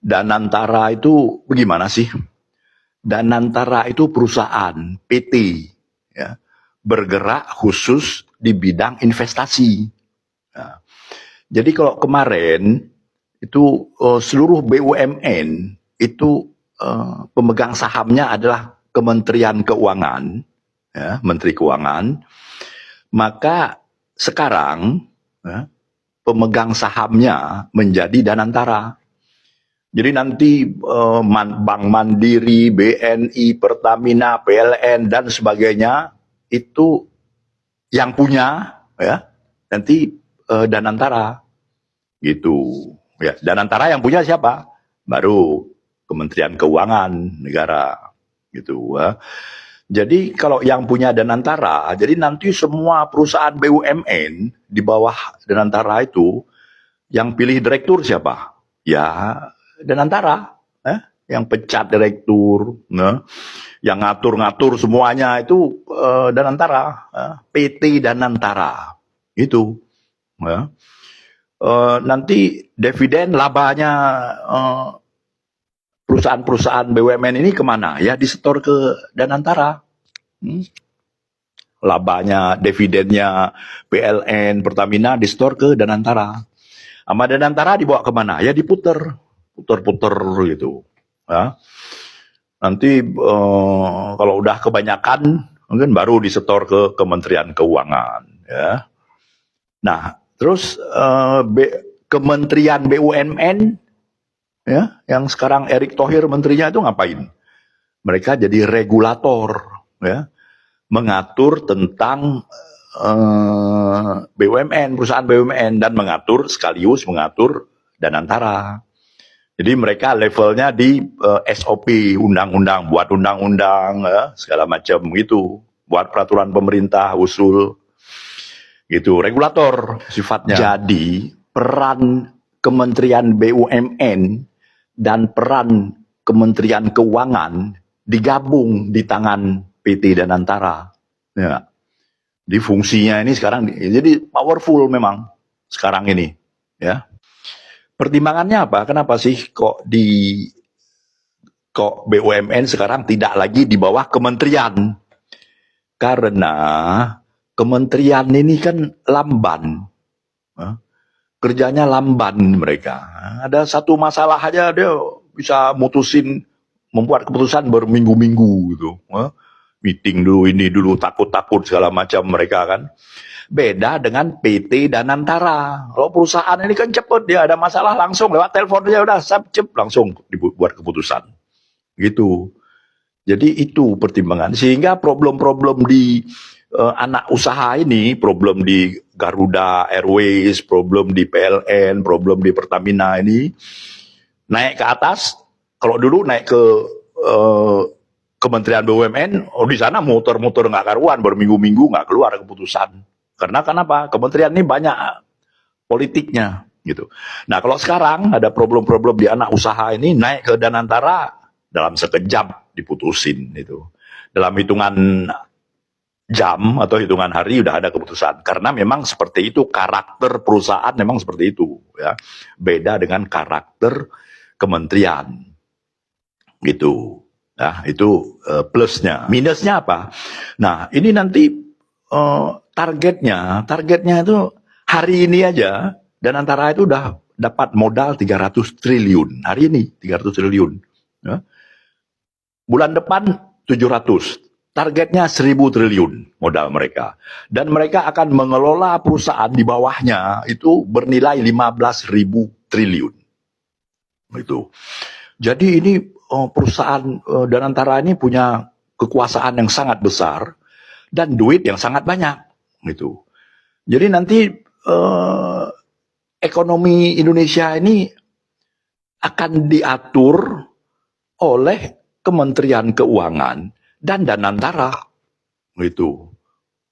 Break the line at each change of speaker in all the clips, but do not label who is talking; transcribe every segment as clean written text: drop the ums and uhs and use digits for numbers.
Danantara itu bagaimana sih? Danantara itu perusahaan PT ya, bergerak khusus di bidang investasi. Nah, jadi kalau kemarin itu seluruh BUMN itu pemegang sahamnya adalah Kementerian Keuangan, ya, Menteri Keuangan. Maka sekarang ya, pemegang sahamnya menjadi Danantara. Jadi nanti Bank Mandiri, BNI, Pertamina, PLN dan sebagainya itu yang punya ya nanti Danantara gitu. Ya, Danantara yang punya siapa? Baru Kementerian Keuangan Negara gitu. Ya. Jadi kalau yang punya Danantara, jadi nanti semua perusahaan BUMN di bawah Danantara itu yang pilih direktur siapa? Ya Danantara, yang pecat direktur, yang ngatur-ngatur semuanya itu Danantara, PT Danantara itu. Nanti dividen labanya perusahaan-perusahaan BUMN ini kemana? Ya disetor ke Danantara. Labanya, dividennya PLN, Pertamina disetor ke Danantara. Sama Danantara dibawa kemana? Ya diputer. Puter-puter gitu. Ya. Nanti kalau udah kebanyakan mungkin baru disetor ke Kementerian Keuangan. Ya. Nah, terus Kementerian BUMN ya, yang sekarang Erick Thohir menterinya itu ngapain? Mereka jadi regulator, ya, mengatur tentang BUMN, perusahaan BUMN dan sekaligus mengatur Danantara. Jadi mereka levelnya di SOP, undang-undang, buat undang-undang, segala macam gitu, buat peraturan pemerintah, usul, gitu, regulator sifatnya. Jadi peran Kementerian BUMN dan peran Kementerian Keuangan digabung di tangan PT Danantara. Ya. Di fungsinya ini sekarang, jadi powerful memang sekarang ini, ya. Pertimbangannya apa? Kenapa sih kok BUMN sekarang tidak lagi di bawah kementerian? Karena kementerian ini kan lamban. Kerjanya lamban mereka. Ada satu masalah aja dia bisa membuat keputusan berminggu-minggu gitu. Meeting dulu, ini dulu, takut-takut segala macam mereka kan. Beda dengan PT Danantara. Kalau perusahaan ini kan cepet, dia ada masalah langsung lewat telepon dia udah langsung dibuat keputusan. Gitu. Jadi itu pertimbangan. Sehingga problem-problem di anak usaha ini, problem di Garuda Airways, problem di PLN, problem di Pertamina ini naik ke atas. Kalau dulu naik ke Kementerian BUMN, di sana muter-muter nggak karuan, berminggu-minggu nggak keluar keputusan. Karena kenapa? Kementerian ini banyak politiknya gitu. Nah, kalau sekarang ada problem-problem di anak usaha ini naik ke Danantara dalam sekejap diputusin itu. Dalam hitungan jam atau hitungan hari udah ada keputusan. Karena memang seperti itu, karakter perusahaan memang seperti itu ya. Beda dengan karakter kementerian. Gitu. Nah, itu plusnya. Minusnya apa? Nah, ini nanti targetnya itu hari ini aja Danantara itu udah dapat modal 300 triliun. Hari ini 300 triliun. Ya. Bulan depan 700. Targetnya 1000 triliun modal mereka. Dan mereka akan mengelola perusahaan di bawahnya itu bernilai 15.000 triliun. Itu. Jadi ini perusahaan Danantara ini punya kekuasaan yang sangat besar dan duit yang sangat banyak gitu. Jadi nanti ekonomi Indonesia ini akan diatur oleh Kementerian Keuangan dan Danantara gitu.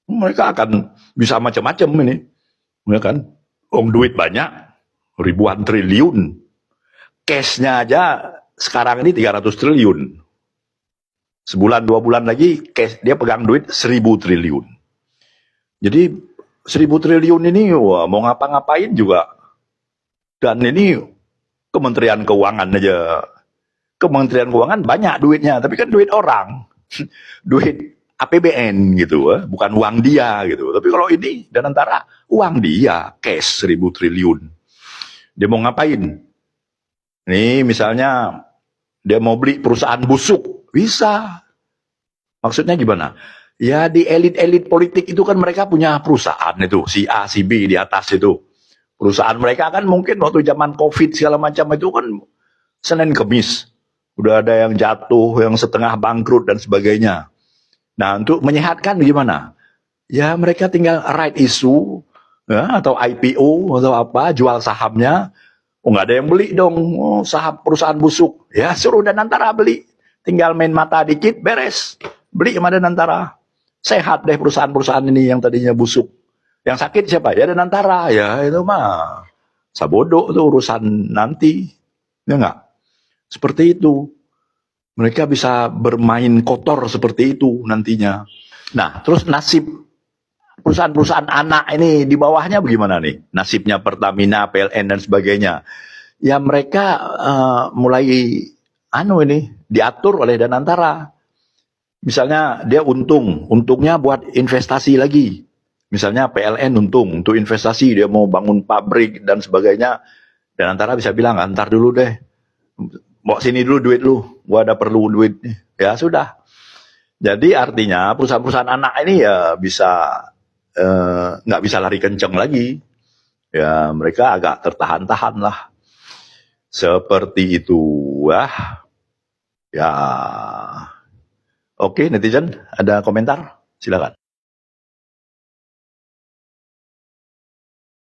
Mereka akan bisa macam-macam ini, ya kan? Duit banyak, ribuan triliun. Cashnya aja sekarang ini 300 triliun. Sebulan 2 bulan lagi cash, dia pegang duit 1000 triliun. Jadi 1000 triliun ini wah, mau ngapa-ngapain juga. Dan ini Kementerian Keuangan aja. Kementerian Keuangan banyak duitnya, tapi kan duit orang. Duit APBN gitu, bukan uang dia gitu. Tapi kalau ini Danantara, uang dia, cash 1.000 triliun. Dia mau ngapain? Nih misalnya dia mau beli perusahaan busuk, bisa. Maksudnya gimana? Ya di elit-elit politik itu kan mereka punya perusahaan itu, si A, si B di atas itu. Perusahaan mereka kan mungkin waktu zaman COVID segala macam itu kan Senin Kemis. Udah ada yang jatuh, yang setengah bangkrut dan sebagainya. Nah, untuk menyehatkan gimana? Ya, mereka tinggal right issue, ya, atau IPO, atau apa, jual sahamnya. Oh, nggak ada yang beli dong, oh, saham perusahaan busuk. Ya, suruh Danantara beli. Tinggal main mata dikit, beres. Beli sama Danantara. Sehat deh perusahaan-perusahaan ini yang tadinya busuk. Yang sakit siapa? Ya Danantara. Ya, itu mah sabodok tuh urusan nanti. Ya nggak? Seperti itu. Mereka bisa bermain kotor seperti itu nantinya. Nah, terus nasib perusahaan-perusahaan anak ini di bawahnya bagaimana nih? Nasibnya Pertamina, PLN dan sebagainya. Ya mereka mulai ini diatur oleh Danantara. Misalnya dia untungnya buat investasi lagi. Misalnya PLN untung untuk investasi, dia mau bangun pabrik dan sebagainya. Danantara bisa bilang, antar dulu deh. Bawa sini dulu duit lu, gua ada perlu duit. Ya sudah. Jadi artinya perusahaan-perusahaan anak ini ya bisa nggak bisa lari kenceng lagi. Ya mereka agak tertahan-tahan lah. Seperti itu. Ya. Oke, netizen, ada komentar? Silakan.